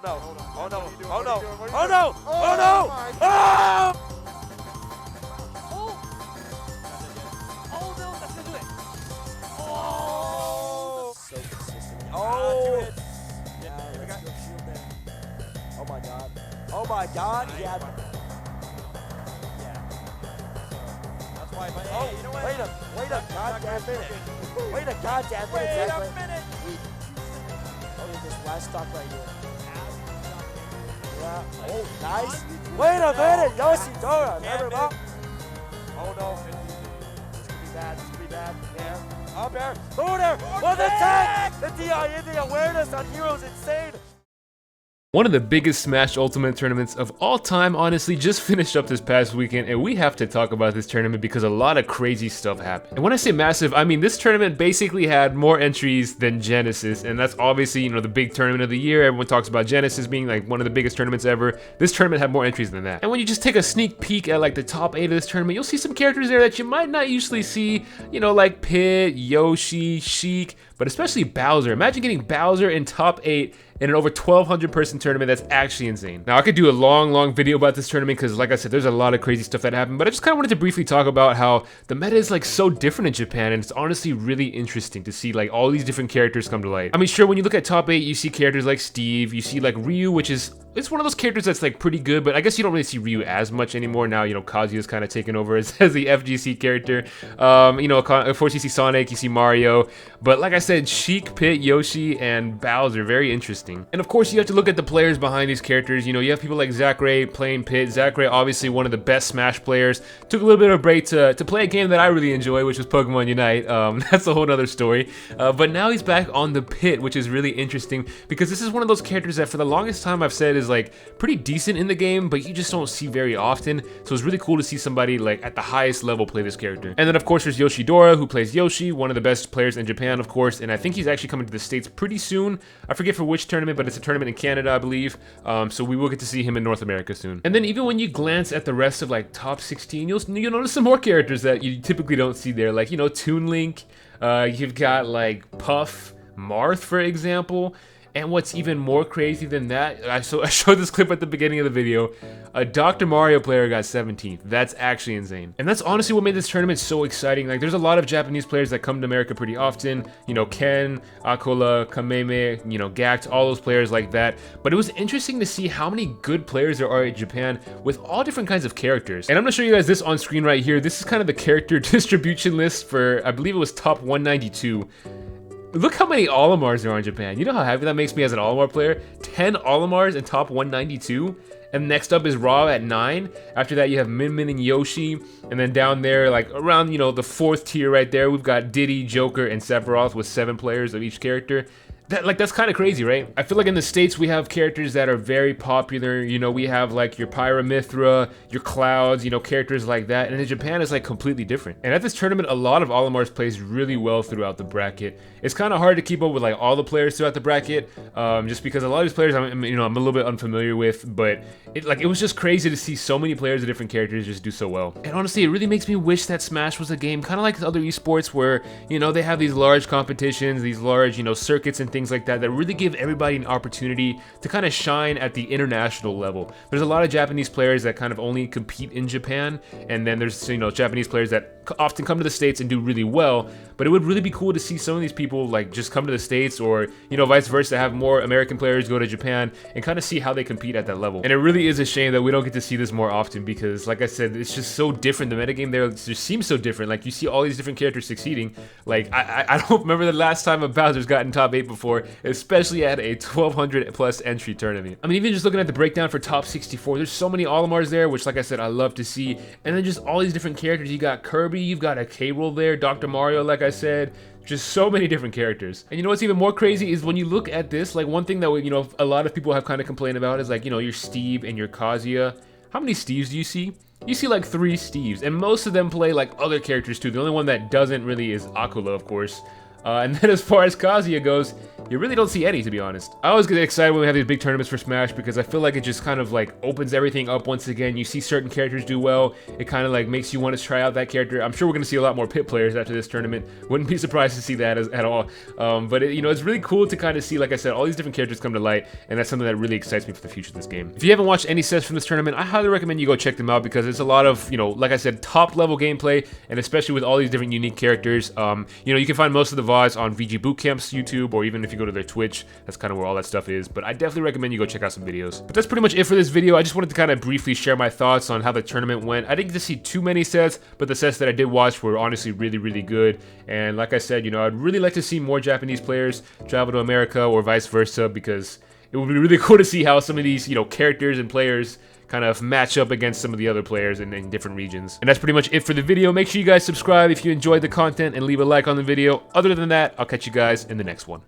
no. Oh no. Oh no. What Oh are you no. doing? Oh no. my Oh! Oh no, that's gonna do it. Oh! So consistent. Oh! Yeah, let's go shield there. Oh my god. Oh my god. Yeah. That's why, but Oh, hey, you know what? wait a goddamn minute. Wait a goddamn minute, Wait Zach. a minute. Oh, there's this last stock right here. Yeah. Oh, nice. Wait a minute. Yoshidora. Never mind. Oh no. This could be bad. This could be bad. There. Up there. Through there. What the tag? The awareness on Hero's insane. One of the biggest Smash Ultimate tournaments of all time, honestly, just finished up this past weekend, and we have to talk about this tournament because a lot of crazy stuff happened. And when I say massive, I mean this tournament basically had more entries than Genesis, and that's obviously, you know, the big tournament of the year. Everyone talks about Genesis being like one of the biggest tournaments ever. This tournament had more entries than that. And when you just take a sneak peek at like the top 8 of this tournament, you'll see some characters there that you might not usually see, you know, like Pit, Yoshi, Sheik, but especially Bowser. Imagine getting Bowser in top 8 in an over 1,200 person tournament. That's actually insane. Now I could do a long video about this tournament because like I said, there's a lot of crazy stuff that happened, but I just kind of wanted to briefly talk about how the meta is like so different in Japan, and it's honestly really interesting to see like all these different characters come to light. I mean, sure, when you look at top 8, you see characters like Steve, you see like Ryu, which is, it's one of those characters that's like pretty good, but I guess you don't really see Ryu as much anymore now. You know, Kazuya's kind of taken over as the FGC character. You know, of course you see Sonic, you see Mario, but like I said, Sheik, Pit, Yoshi, and Bowser, very interesting. And of course you have to look at the players behind these characters. You know, you have people like Zachary playing Pit. Zachary, obviously one of the best Smash players. Took a little bit of a break to play a game that I really enjoy, which was Pokemon Unite. That's a whole other story. But now he's back on the Pit, which is really interesting because this is one of those characters that for the longest time I've said is like pretty decent in the game, but you just don't see very often. So it's really cool to see somebody like at the highest level play this character. And then of course there's Yoshidora, who plays Yoshi, one of the best players in Japan, of course, and I think he's actually coming to the States pretty soon. I forget for which tournament, but it's a tournament in Canada, I believe. So we will get to see him in North America soon. And then even when you glance at the rest of like top 16, you'll notice some more characters that you typically don't see there, like, you know, Toon Link. You've got like Puff, Marth, for example. And what's even more crazy than that, I showed this clip at the beginning of the video, a Dr. Mario player got 17th. That's actually insane. And that's honestly what made this tournament so exciting. Like, there's a lot of Japanese players that come to America pretty often. You know, Ken, Akola, Kameme, you know, Gact, all those players like that. But it was interesting to see how many good players there are in Japan with all different kinds of characters. And I'm gonna show you guys this on screen right here. This is kind of the character distribution list for, I believe it was top 192. Look how many Olimars there are in Japan. You know how happy that makes me as an Olimar player? 10 Olimars in top 192. And next up is Raw at 9. After that, you have Min Min and Yoshi. And then down there, like around, you know, the 4th tier right there, we've got Diddy, Joker, and Sephiroth with 7 players of each character. That's kind of crazy, right? I feel like in the States we have characters that are very popular. You know, we have like your Pyramithra, your Clouds, you know, characters like that. And in Japan it's like completely different. And at this tournament, a lot of Olimars plays really well throughout the bracket. It's kind of hard to keep up with like all the players throughout the bracket, just because a lot of these players I'm a little bit unfamiliar with. But it was just crazy to see so many players of different characters just do so well. And honestly, it really makes me wish that Smash was a game kind of like other esports where, you know, they have these large competitions, these large, you know, circuits and things like that really give everybody an opportunity to kind of shine at the international level. There's a lot of Japanese players that kind of only compete in Japan, and then there's, you know, Japanese players that often come to the States and do really well. But it would really be cool to see some of these people like just come to the States, or, you know, vice versa, have more American players go to Japan and kind of see how they compete at that level. And it really is a shame that we don't get to see this more often because, like I said, it's just so different. The metagame there just seems so different. Like, you see all these different characters succeeding. Like, I don't remember the last time a Bowser's gotten top 8 before, especially at a 1,200 plus entry tournament. I mean, even just looking at the breakdown for top 64, there's so many Olimars there, which, like I said, I love to see. And then just all these different characters. You got Kirby, you've got a K-Rool there, Dr. Mario, like I said, just so many different characters. And you know what's even more crazy is when you look at this, like one thing that, you know, a lot of people have kind of complained about is like, you know, your Steve and your Kazuya. How many Steves do you see? You see like 3 Steves, and most of them play like other characters too. The only one that doesn't really is Akula, of course. And then as far as Kazuya goes, you really don't see any, to be honest. I always get excited when we have these big tournaments for Smash because I feel like it just kind of like opens everything up once again. You see certain characters do well, it kind of like makes you want to try out that character. I'm sure we're going to see a lot more Pit players after this tournament. Wouldn't be surprised to see that at all. But you know, it's really cool to kind of see, like I said, all these different characters come to light, and that's something that really excites me for the future of this game. If you haven't watched any sets from this tournament, I highly recommend you go check them out because it's a lot of, you know, like I said, top level gameplay, and especially with all these different unique characters. You know, you can find most of the VODs on VG Bootcamp's YouTube, or even if you go to their Twitch, that's kind of where all that stuff is. But I definitely recommend you go check out some videos. But that's pretty much it for this video. I just wanted to kind of briefly share my thoughts on how the tournament went. I didn't get to see too many sets, but the sets that I did watch were honestly really, really good. And like I said, you know, I'd really like to see more Japanese players travel to America or vice versa, because it would be really cool to see how some of these, you know, characters and players kind of match up against some of the other players in different regions. And that's pretty much it for the video. Make sure you guys subscribe if you enjoyed the content and leave a like on the video. Other than that, I'll catch you guys in the next one.